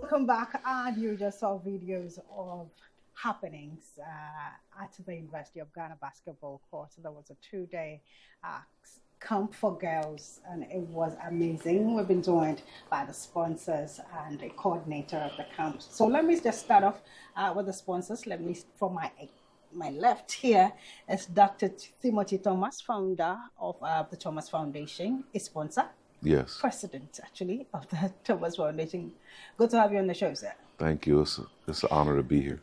Welcome back. And you just saw videos of happenings at the University of Ghana basketball court. There was a 2-day uh, camp for girls, and it was amazing. We've been joined by the sponsors and the coordinator of the camp. So let me just start off with the sponsors. Let me, from my left here is Dr. Timothy Thomas, founder of the Thomas Foundation, a sponsor. Yes. President, actually, of the Thomas Foundation. Good to have you on the show, sir. Thank you. It's an honor to be here.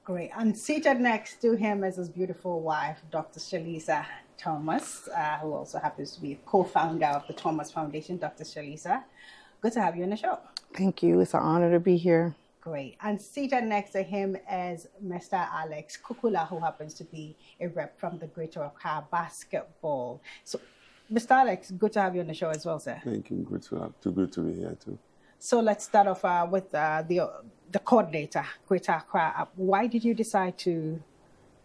Great. And seated next to him is his beautiful wife, Dr. Shalisa Thomas, who also happens to be a co-founder of the Thomas Foundation. Dr. Shalisa, good to have you on the show. Thank you. It's an honor to be here. Great. And seated next to him is Mr. Alex Kukula, who happens to be a rep from the Greater Accra basketball. So, Mr. Alex, good to have you on the show as well, sir. Thank you. Good to be here too. So let's start off with the coordinator, Greater Accra. Why did you decide to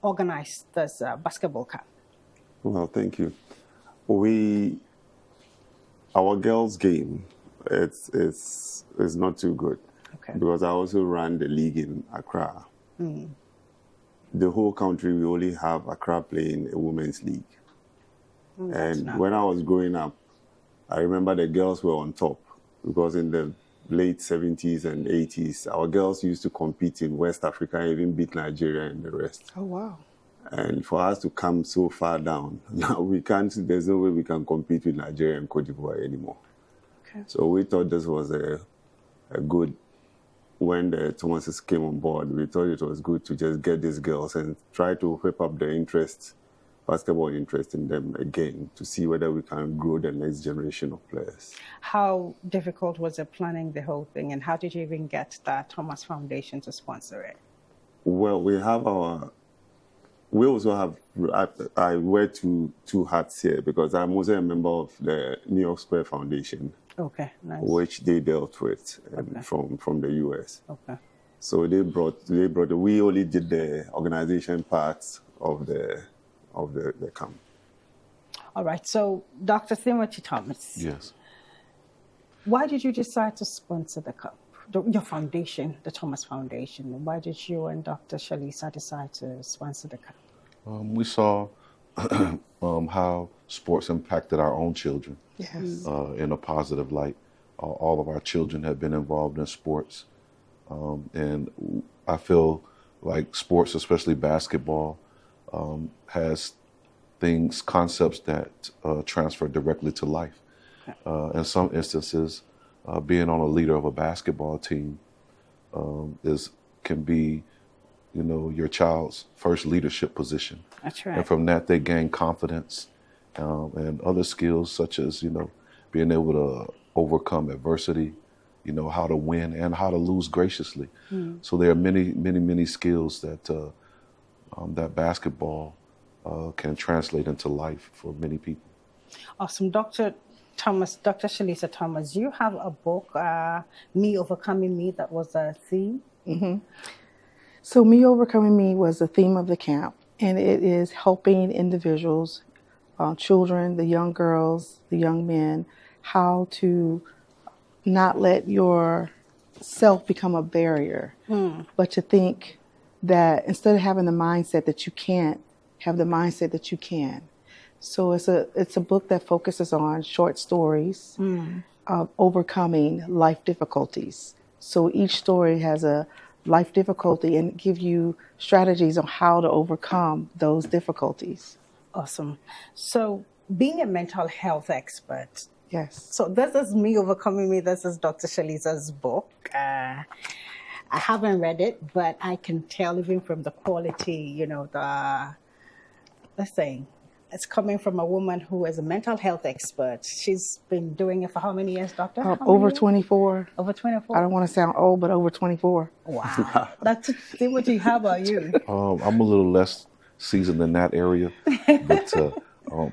organize this basketball camp? Well, thank you. Our girls' game, it's not too good. Okay. Because I also ran the league in Accra. The whole country, we only have Accra playing a women's league. And when I was growing up, I remember the girls were on top because in the late 70s and 80s, our girls used to compete in West Africa and even beat Nigeria and the rest. Oh, wow. And for us to come so far down, now there's no way we can compete with Nigeria and Cote d'Ivoire anymore. Okay. So we thought this was a good, when the Thomases came on board, we thought it was good to just get these girls and try to whip up the basketball interest in them again to see whether we can grow the next generation of players. How difficult was it planning the whole thing, and how did you even get the Thomas Foundation to sponsor it? Well, we also have, I wear two hats here because I'm also a member of the New York Square Foundation. Okay, nice. Which they dealt with from the US. Okay. So we only did the organization parts of the camp. All right. So, Dr. Timothy Thomas. Yes. Why did you decide to sponsor the camp? Your foundation, the Thomas Foundation. Why did you and Dr. Shalisa decide to sponsor the camp? We saw how sports impacted our own children. Yes. In a positive light. All of our children have been involved in sports. And I feel like sports, especially basketball, has concepts that transfer directly to life. In some instances, being on a leader of a basketball team can be, your child's first leadership position. That's right. And from that, they gain confidence and other skills such as, being able to overcome adversity, how to win and how to lose graciously. So there are many, many, many skills that that basketball can translate into life for many people. Awesome. Dr. Shalisa Thomas, you have a book, Me Overcoming Me, that was a theme. Mm-hmm. So Me Overcoming Me was the theme of the camp, and it is helping individuals, children, the young girls, the young men, how to not let your self become a barrier, but to think that instead of having the mindset that you can't, have the mindset that you can. So it's a book that focuses on short stories of overcoming life difficulties. So each story has a life difficulty and give you strategies on how to overcome those difficulties. Awesome. So being a mental health expert, Yes. so this is Me Overcoming Me. This is Dr. Shalisa's book. I haven't read it, but I can tell even from the quality, the thing. It's coming from a woman who is a mental health expert. She's been doing it for how many years, Doctor? Over 24. Over 24? I don't want to sound old, but over 24. Wow. Dr. Timothy, how about you? I'm a little less seasoned in that area, but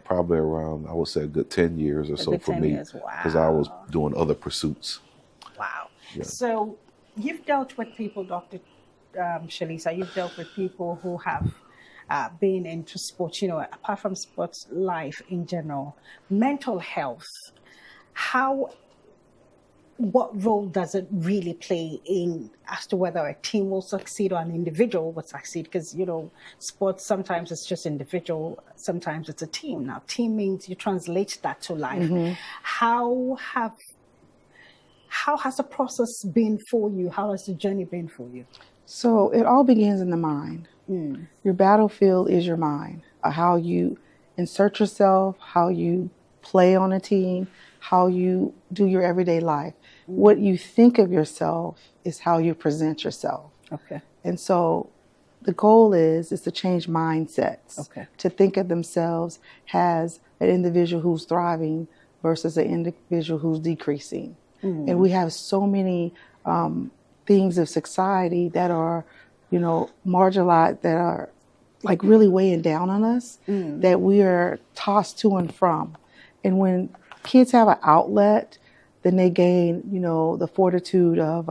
probably around, I would say, a good 10 years or so for me, because I was doing other pursuits. Wow. Yeah. So you've dealt with people, Dr. Shalisa, you've dealt with people who have been into sports, apart from sports, life in general, mental health. How what role does it really play in as to whether a team will succeed or an individual will succeed? Because, you know, sports, sometimes it's just individual, sometimes it's a team. Now, team means you translate that to life. Mm-hmm. How has the process been for you? How has the journey been for you? So it all begins in the mind. Your battlefield is your mind. How you insert yourself, how you play on a team, how you do your everyday life. What you think of yourself is how you present yourself. Okay. And so the goal is to change mindsets. Okay. To think of themselves as an individual who's thriving versus an individual who's decreasing. And we have so many things of society that are, you know, marginalized, that are like really weighing down on us, that we are tossed to and from. And when kids have an outlet, then they gain, you know, the fortitude of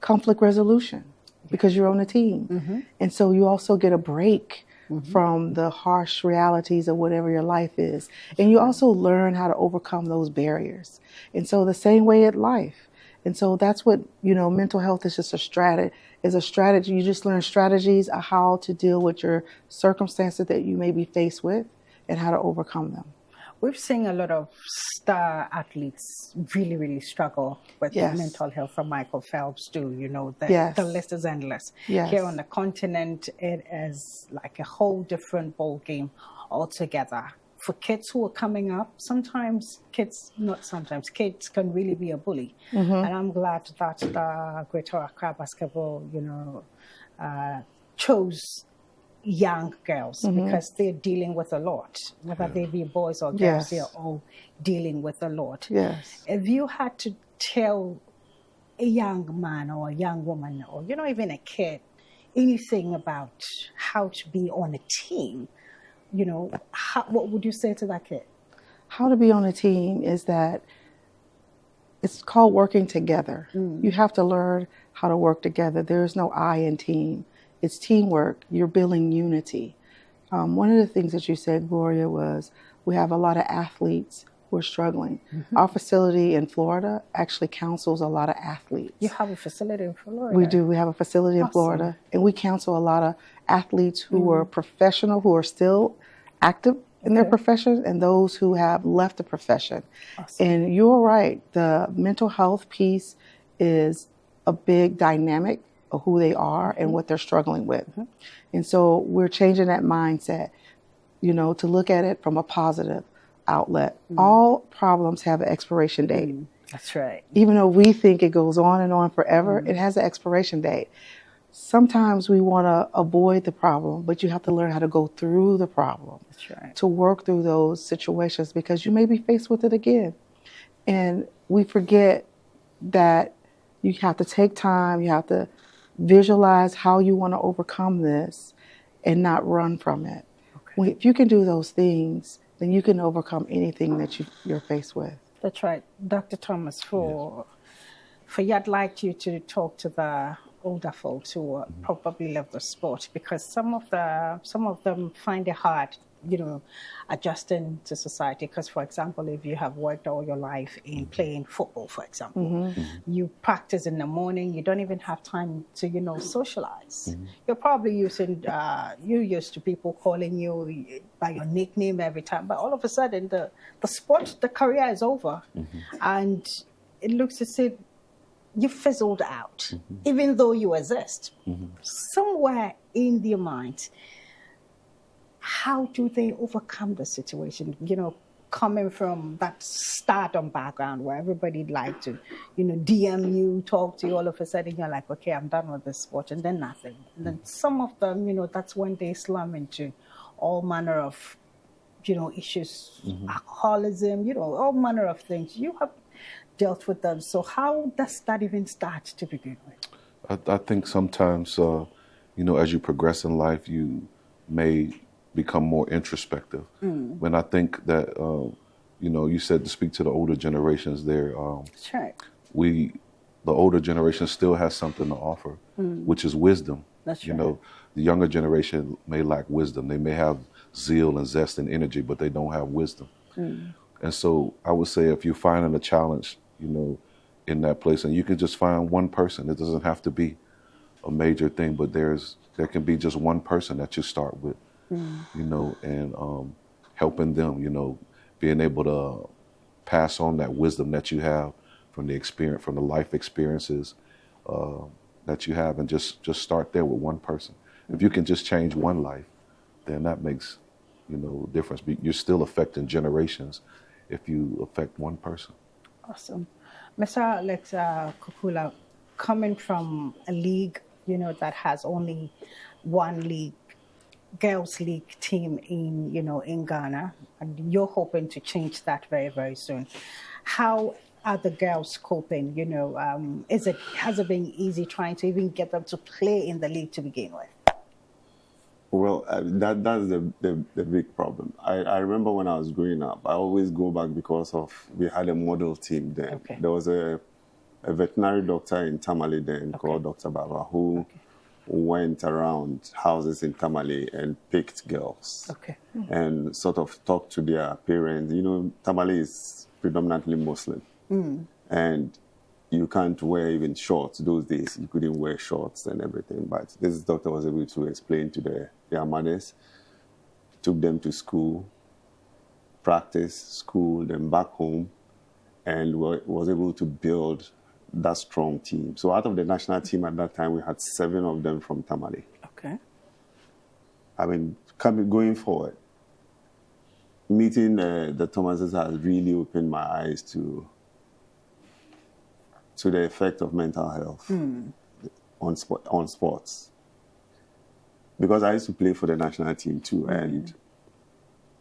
conflict resolution because you're on a team. And so you also get a break from the harsh realities of whatever your life is. And you also learn how to overcome those barriers. And so the same way at life. And so that's what, you know, mental health is just a strategy. You just learn strategies of how to deal with your circumstances that you may be faced with and how to overcome them. We've seen a lot of star athletes really, really struggle with mental health, from Michael Phelps to, you know, the list is endless. Here on the continent, it is like a whole different ball game altogether. For kids who are coming up, kids can really be a bully. And I'm glad that the Greater Accra Basketball, you know, chose young girls because they're dealing with a lot. Whether they be boys or girls, they're all dealing with a lot. If you had to tell a young man or a young woman, or, you know, even a kid, anything about how to be on a team, you know, what would you say to that kid? How to be on a team is that it's called working together. You have to learn how to work together. There's no I in team. It's teamwork. You're building unity. One of the things that you said, Gloria, was we have a lot of athletes who are struggling. Our facility in Florida actually counsels a lot of athletes. You have a facility in Florida? We do. We have a facility in Florida. And we counsel a lot of athletes who are professional, who are still active in their profession, and those who have left the profession. And you're right. The mental health piece is a big dynamic of who they are and what they're struggling with. And so we're changing that mindset, you know, to look at it from a positive outlet. All problems have an expiration date. That's right. Even though we think it goes on and on forever, it has an expiration date. Sometimes we want to avoid the problem, but you have to learn how to go through the problem. That's right. To work through those situations, because you may be faced with it again. And we forget that you have to take time, you have to visualize how you want to overcome this and not run from it. If you can do those things, then you can overcome anything that you're faced with. That's right. Dr. Thomas, for you, I'd like you to talk to the older folks who probably love the sport, because some of them find it hard, you know, adjusting to society. Because, for example, if you have worked all your life in playing football, for example, you practice in the morning, you don't even have time to, you know, socialize. You're probably you're used to people calling you by your nickname every time, but all of a sudden the career is over, and it looks as if you fizzled out, even though you exist. Somewhere in their minds, how do they overcome the situation? You know, coming from that stardom background where everybody'd like to, you know, DM you, talk to you, all of a sudden you're like, okay, I'm done with this sport, and then nothing. And then some of them, you know, that's when they slum into all manner of, you know, issues, alcoholism, you know, all manner of things. You have dealt with them. So how does that even start to begin with? I think sometimes, you know, as you progress in life, you may become more introspective. When I think that, you know, you said to speak to the older generations there. That's right. The older generation still has something to offer, which is wisdom. That's right. You know, the younger generation may lack wisdom. They may have zeal and zest and energy, but they don't have wisdom. And so I would say if you're finding a challenge, you know, in that place, and you can just find one person. It doesn't have to be a major thing, but there can be just one person that you start with, you know, and helping them, you know, being able to pass on that wisdom that you have from the experience, from the life experiences that you have, and just start there with one person. If you can just change one life, then that makes, you know, a difference. You're still affecting generations if you affect one person. Awesome. Mr. Alex Kukula, coming from a league, you know, that has only one league, girls league team in, you know, in Ghana, and you're hoping to change that very, very soon. How are the girls coping? You know, has it been easy trying to even get them to play in the league to begin with? Well, that's the big problem. I remember when I was growing up, I always go back because we had a model team then. Okay. There was a veterinary doctor in Tamale then called Dr. Baba who went around houses in Tamale and picked girls and sort of talked to their parents. You know, Tamale is predominantly Muslim. And you can't wear even shorts those days. You couldn't wear shorts and everything. But this doctor was able to explain to their mothers, took them to school, practice, school, then back home, and was able to build that strong team. So out of the national team at that time, we had 7 of them from Tamale. Okay. I mean, going forward, meeting the Thomases has really opened my eyes to the effect of mental health on sports. Because I used to play for the national team too, and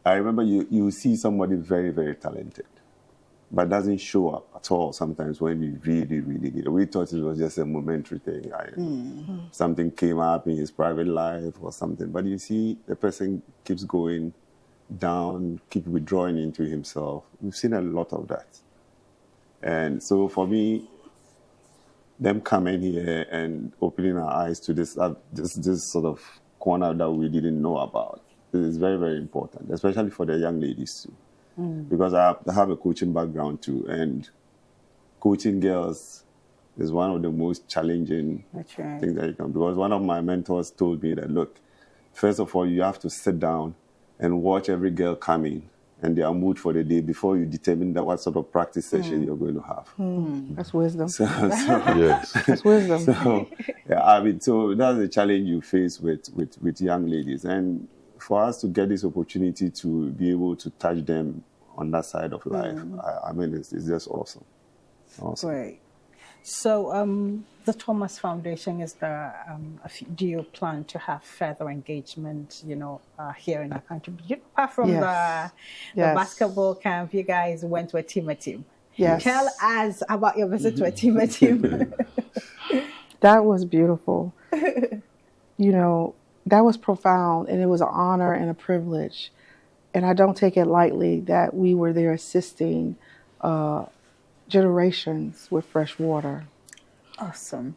I remember you see somebody very, very talented, but doesn't show up at all sometimes when you really, really need it. We thought it was just a momentary thing. Something came up in his private life or something, but you see the person keeps going down, keep withdrawing into himself. We've seen a lot of that. And so for me, them coming here and opening our eyes to this sort of corner that we didn't know about is very, very important, especially for the young ladies too. Because I have a coaching background too, and coaching girls is one of the most challenging things that you can do. Because one of my mentors told me that, look, first of all, you have to sit down and watch every girl coming and their mood for the day before you determine what sort of practice session you're going to have. That's wisdom. Yes. That's wisdom. So, yeah, I mean, so that's the challenge you face with young ladies. And for us to get this opportunity to be able to touch them on that side of life, I mean, it's just awesome. Great. So the Thomas Foundation is do you plan to have further engagement, you know, here in our country? Apart from the basketball camp, you guys went to a team. Yes. Tell us about your visit to a team. That was beautiful. You know, that was profound, and it was an honor and a privilege. And I don't take it lightly that we were there assisting generations with fresh water. Awesome.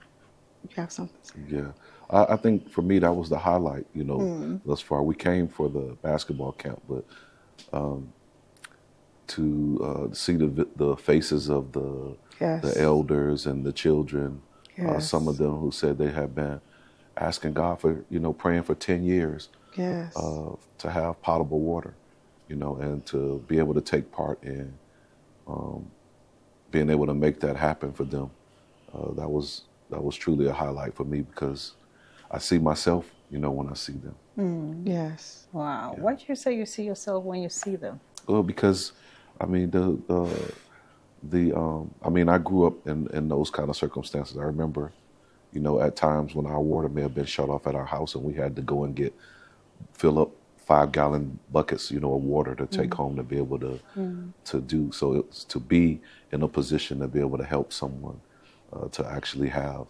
You have something to say? Yeah. I think for me, that was the highlight, you know, thus far. We came for the basketball camp, but to see the faces of the elders and the children, some of them who said they have been asking God for, you know, praying for 10 years to have potable water, you know, and to be able to take part in being able to make that happen for them. That was truly a highlight for me because I see myself, you know, when I see them. Yes. Wow. Yeah. Why do you say you see yourself when you see them? Well, because I mean I mean, I grew up in those kind of circumstances. I remember, you know, at times when our water may have been shut off at our house and we had to go and fill up 5-gallon buckets, you know, of water to take home to be able to do. So it's to be in a position to be able to help someone to actually have,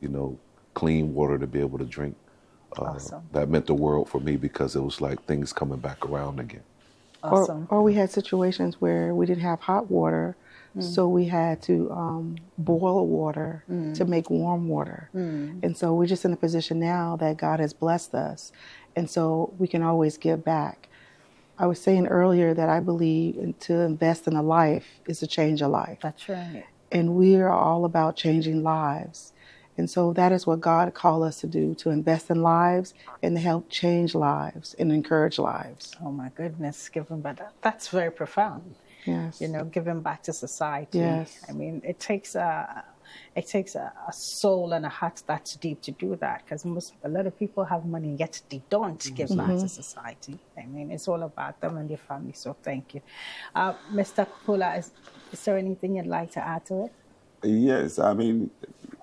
you know, clean water to be able to drink. Awesome. That meant the world for me because it was like things coming back around again. Awesome. Or we had situations where we didn't have hot water, so we had to boil water to make warm water. And so we're just in a position now that God has blessed us. And so we can always give back. I was saying earlier that I believe to invest in a life is to change a life. That's right. and we are all about changing lives. And so that is what God called us to do, to invest in lives and to help change lives and encourage lives. Oh my goodness, giving back. That's very profound. Yes. You know, giving back to society. Yes. I mean, it takes a soul and a heart that's deep to do that, because a lot of people have money yet they don't give back to society. I mean, it's all about them and their family. So thank you, Mr. Pula. Is there anything you'd like to add to it? Yes, I mean,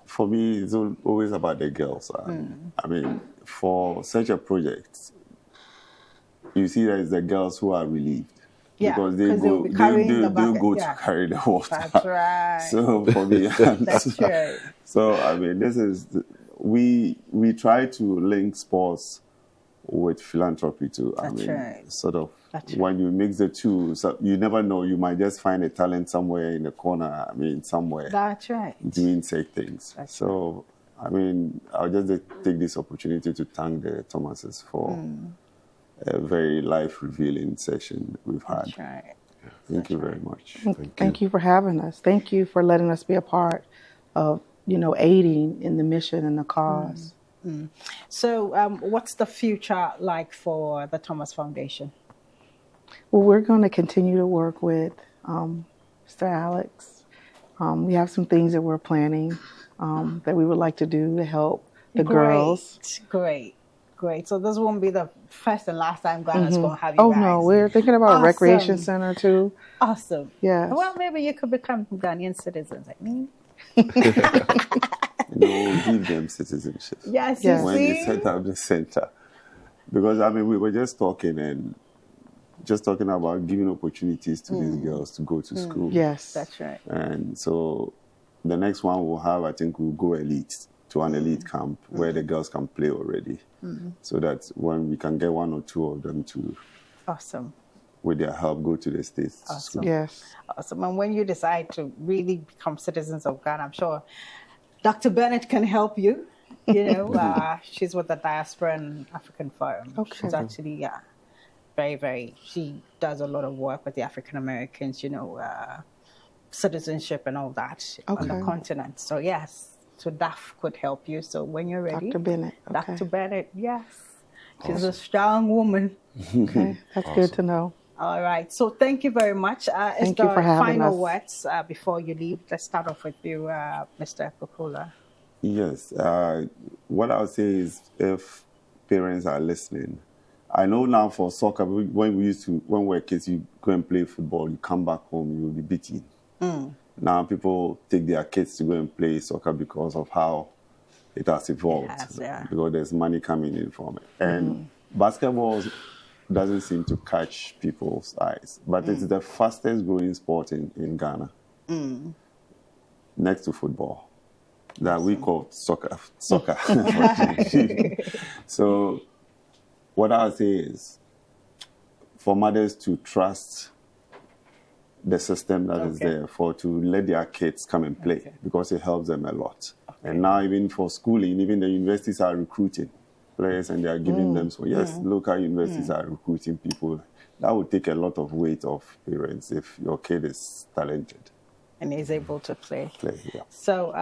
for me, it's always about the girls. I mean, for such a project, you see that it's the girls who are relieved. Yeah, because they they'll be carrying the bucket. to carry the water. That's right. So for me, That's right. So I mean, we try to link sports with philanthropy too. That's I mean, right. sort of That's when you mix the two, so you never know. You might just find a talent somewhere in the corner. I mean, somewhere. That's right. Doing safe things. So I mean, I'll just take this opportunity to thank the Thomases for a very life-revealing session we've had. That's right. Thank you very much. Thank you for having us. Thank you for letting us be a part of, aiding in the mission and the cause. So what's the future like for the Thomas Foundation? Well, we're going to continue to work with Mr. Alex. We have some things that we're planning that we would like to do to help the girls. Great. So this won't be the first and last time Ghana's going to have you Oh, guys. no, we're thinking about a recreation center too. Awesome. Yes. Well, maybe you could become Ghanaian citizens. I mean. Give them citizenship. Yes, when you set up the center. Because, I mean, we were just talking about giving opportunities to these girls to go to school. Yes. That's right. And so the next one we'll have, I think we'll go to an elite camp where the girls can play already. So that when we can get one or two of them to, with their help, go to the States to school. Yes. Awesome. And when you decide to really become citizens of Ghana, I'm sure Dr. Bennett can help you. She's with the Diaspora and African Forum. Okay. She's actually, she does a lot of work with the African Americans, citizenship and all that on the continent. So yes. So DAF could help you. So when you're ready, Dr. Bennett. Okay. Dr. Bennett, yes. She's a strong woman. Okay, that's good to know. All right. So thank you very much. Thank you for having final us. words before you leave? Let's start off with you, Mr. Pukula. Yes. What I would say is if parents are listening, I know now for soccer, when we were kids, you go and play football, you come back home, you'll be beaten. Now people take their kids to go and play soccer because of how it has evolved. Because there's money coming in from it. And basketball doesn't seem to catch people's eyes. But it's the fastest growing sport in Ghana. Next to football. That we call soccer. So what I would say is for mothers to trust the system that is there, to let their kids come and play because it helps them a lot. And now even for schooling, even the universities are recruiting players and they are giving them. So yes, local universities are recruiting people. That would take a lot of weight off parents if your kid is talented. And is able to play. Yeah. So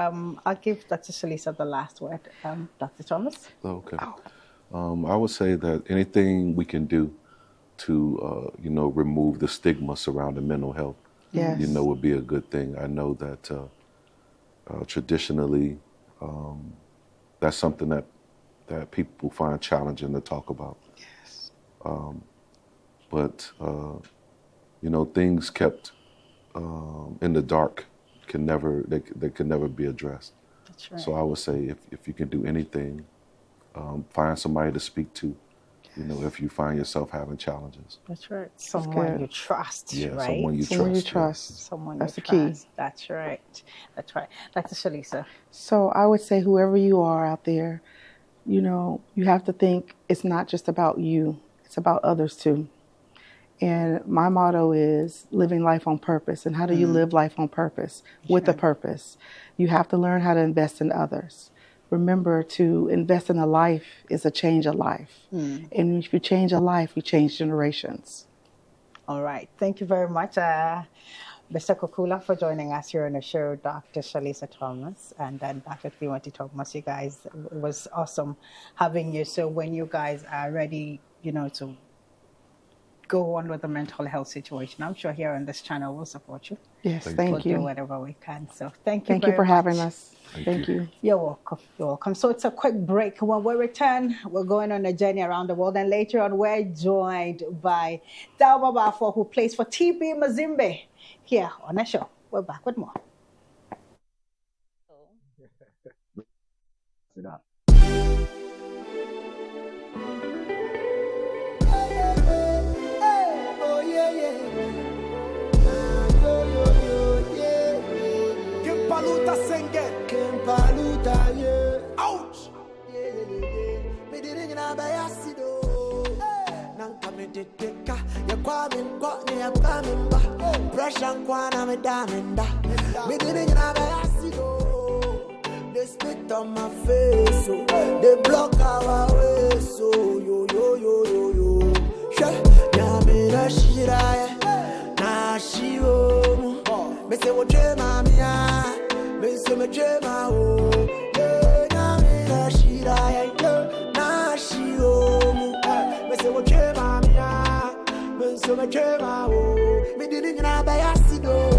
I'll give Dr. Shalisa the last word. Dr. Thomas? Okay. I would say that anything we can do to, remove the stigma surrounding mental health, would be a good thing. I know that traditionally, that's something that people find challenging to talk about. Yes. But things kept in the dark can never be addressed. That's right. So I would say if you can do anything, find somebody to speak to. If you find yourself having challenges. That's right. Someone you trust, right? Someone you trust. Someone That's you the key. trust. That's right. Dr. Shalisa. So I would say whoever you are out there, you have to think it's not just about you. It's about others too. And my motto is living life on purpose. And how do you live life on purpose? With a purpose. You have to learn how to invest in others. Remember, to invest in a life is a change of life. And if you change a life, you change generations. All right. Thank you very much. Mr. Kukula for joining us here on the show, Dr. Shalisa Thomas, and then Dr. Timothy Thomas. You guys, it was awesome having you. So when you guys are ready, to go on with the mental health situation, I'm sure here on this channel we'll support you. Yes, We'll thank you. do whatever we can. So thank you Thank you very for much. having us. Thank you. You're welcome. You're welcome. So it's a quick break. When we return, we're going on a journey around the world. And later on, we're joined by Dalma Bafo, who plays for TB Mazembe here on the show. We're back with more. Sit up. Paluta senge, Paluta, yeah. ouch. Me didn't know by acido. Nanka me deteka, ya kwa me kwa ni ya pa me ba. Pressure kwa na me damenda. Me didn't know by acido. They spit on my face, so they block our way, so yo. Ya me na shira, na shiro. Me say what dream mami ya. Me say me dream oh, yeah, na me na shira ya, na shiro mu. Me say what dream mami ya, me say me dream oh, me didn't na ba ya sido.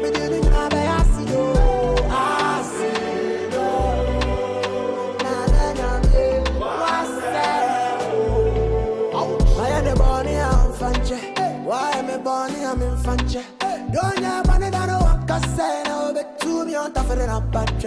Me didn't na ba ya sido. Why am I born? I'm in Fanche. Don't you want to know what I say? Now, but to me on top of the patch.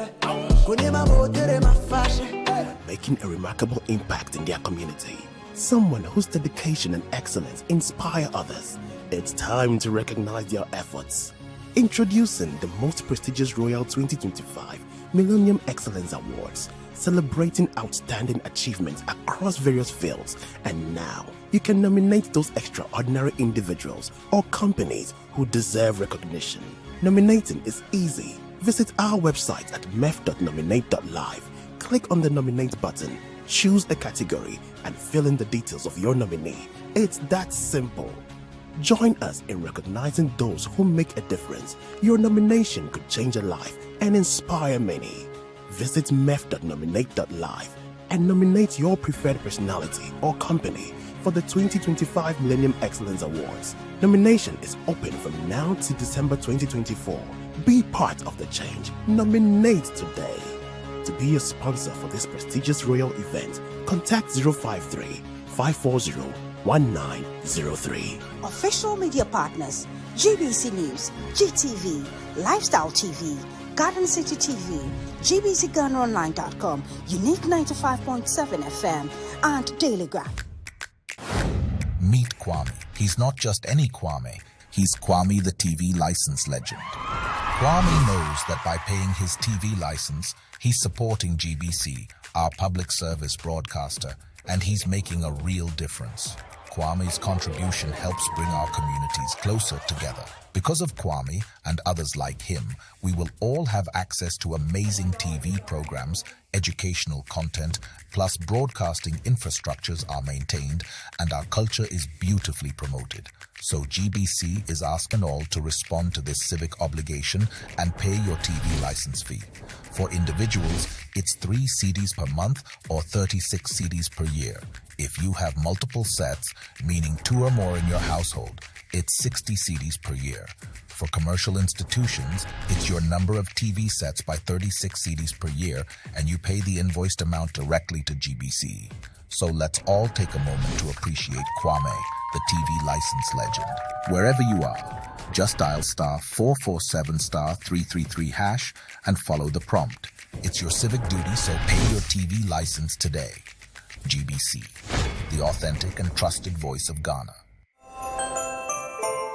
Kunima motor my fashion. Making a remarkable impact in their community. Someone whose dedication and excellence inspire others. It's time to recognize their efforts. Introducing the most prestigious Royal 2025 Millennium Excellence Awards, celebrating outstanding achievements across various fields. And now, you can nominate those extraordinary individuals or companies who deserve recognition. Nominating is easy. Visit our website at mef.nominate.live. Click on the Nominate button, choose a category, and fill in the details of your nominee. It's that simple. Join us in recognizing those who make a difference. Your nomination could change a life and inspire many. Visit mef.nominate.live and nominate your preferred personality or company for the 2025 Millennium Excellence Awards. Nomination is open from now to December 2024. Be part of the change. Nominate today. To be a sponsor for this prestigious royal event, contact 053 540 1903. Official media partners: GBC News, GTV, Lifestyle TV, Garden City TV, gbcGhanaOnline.com, Unique 95.7 FM, and Daily Graph. Meet Kwame. He's not just any Kwame. He's Kwame the TV license legend. Kwame knows that by paying his TV license, he's supporting GBC, our public service broadcaster, and he's making a real difference. Kwame's contribution helps bring our communities closer together. Because of Kwame and others like him, we will all have access to amazing TV programs, educational content, plus broadcasting infrastructures are maintained, and our culture is beautifully promoted. So GBC is asking all to respond to this civic obligation and pay your TV license fee. For individuals, it's 3 CDs per month or 36 CDs per year. If you have multiple sets, meaning 2 or more in your household, it's 60 CDs per year. For commercial institutions, it's your number of TV sets by 36 CDs per year, and you pay the invoiced amount directly to GBC. So let's all take a moment to appreciate Kwame, the TV license legend. Wherever you are, just dial *447*333# and follow the prompt. It's your civic duty, so pay your TV license today. GBC, the authentic and trusted voice of Ghana.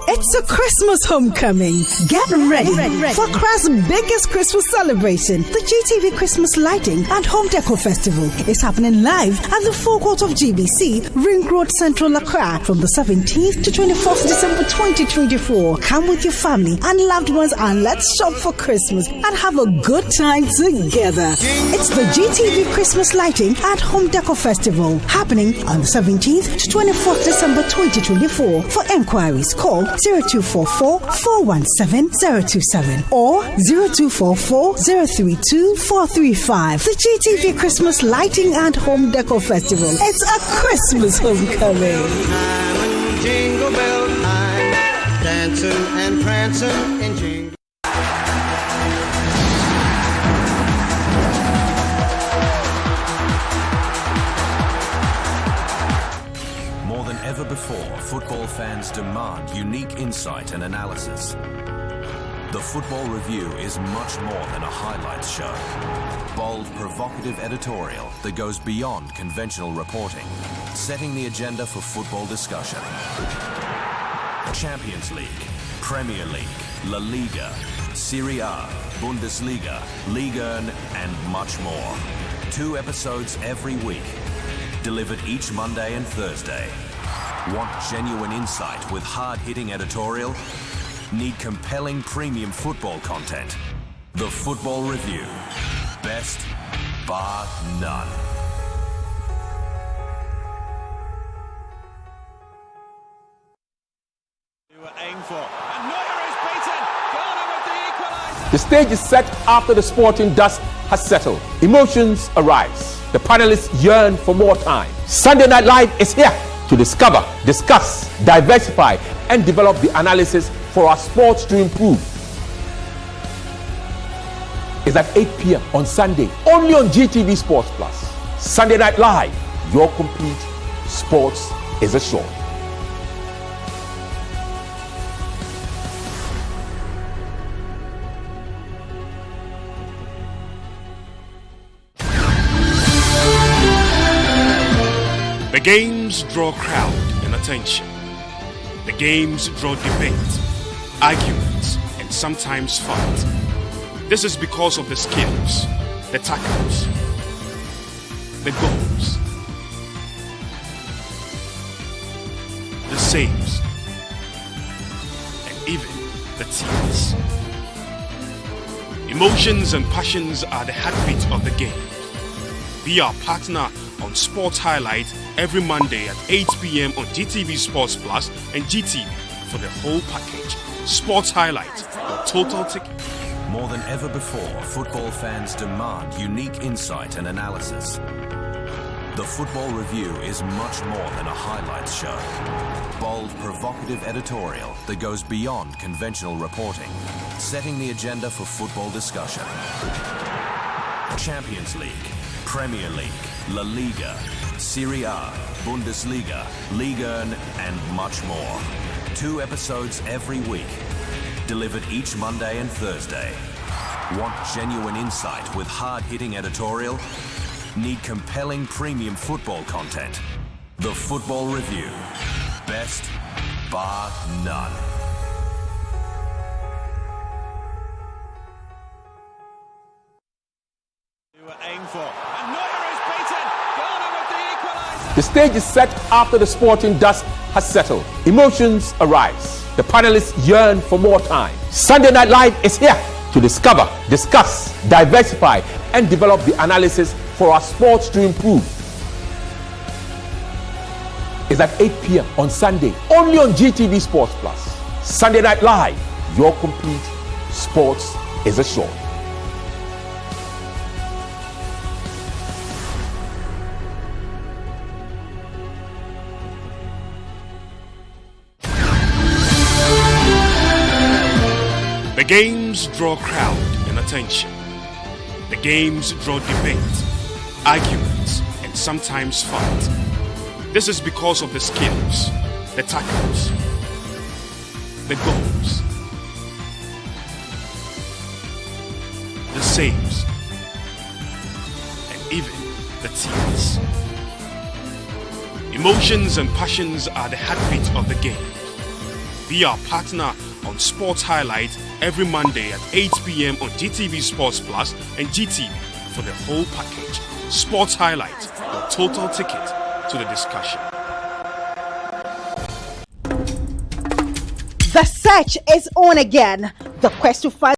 It's a Christmas homecoming. Get ready for Accra's biggest Christmas celebration. The GTV Christmas Lighting and Home Decor Festival is happening live at the forecourt of GBC, Ring Road, Central Accra from the 17th to 24th December 2024. Come with your family and loved ones and let's shop for Christmas and have a good time together. It's the GTV Christmas Lighting and Home Decor Festival happening on the 17th to 24th December 2024. For enquiries, call 0244 417 027 or 0244 032 435. The GTV Christmas Lighting and Home Decor Festival. It's a Christmas homecoming. Jingle bell time, dancing and prancing in jingle. More than ever before, football fans demand unique insight and analysis. The Football Review is much more than a highlights show. Bold, provocative editorial that goes beyond conventional reporting, setting the agenda for football discussion. Champions League, Premier League, La Liga, Serie A, Bundesliga, Liga 1, and much more. 2 episodes every week, delivered each Monday and Thursday. Want genuine insight with hard-hitting editorial? Need compelling premium football content? The Football Review. Best, bar none. You were aimed for, and Neuer is beaten. Garner with the equaliser. The stage is set after the sporting dust has settled. Emotions arise. The panelists yearn for more time. Sunday Night Live is here to discover, discuss, diversify, and develop the analysis for our sports to improve. It's at 8 p.m. on Sunday, only on GTV Sports Plus. Sunday Night Live, your complete sports is assured. The games draw crowd and attention. The games draw debate, arguments, and sometimes fight. This is because of the skills, the tackles, the goals, the saves, and even the tears. Emotions and passions are the heartbeat of the game. Be our partner on Sports Highlight every Monday at 8 p.m. on GTV Sports Plus and GTV for the whole package. Sports Highlight, your total ticket. More than ever before, football fans demand unique insight and analysis. The Football Review is much more than a highlights show. Bold, provocative editorial that goes beyond conventional reporting, setting the agenda for football discussion. Champions League, Premier League, La Liga, Serie A, Bundesliga, Liga 1, and much more. 2 episodes every week, delivered each Monday and Thursday. Want genuine insight with hard-hitting editorial? Need compelling premium football content? The Football Review. Best, bar none. You were aimed for, and Neuer is beaten. Garner with the equaliser. The stage is set after the sporting dust has settled. Emotions arise. The panelists yearn for more time. Sunday Night Live is here to discover, discuss, diversify, and develop the analysis for our sports to improve. It's at 8 p.m. on Sunday, only on GTV Sports Plus. Sunday Night Live, your complete sports is assured. The games draw crowd and attention. The games draw debate, arguments, and sometimes fight. This is because of the skills, the tackles, the goals, the saves, and even the tears. Emotions and passions are the heartbeat of the game. Be our partner on Sports Highlight every Monday at 8 p.m. on GTV Sports Plus and GTV for the whole package. Sports Highlight, your total ticket to the discussion. The search is on again. The quest to find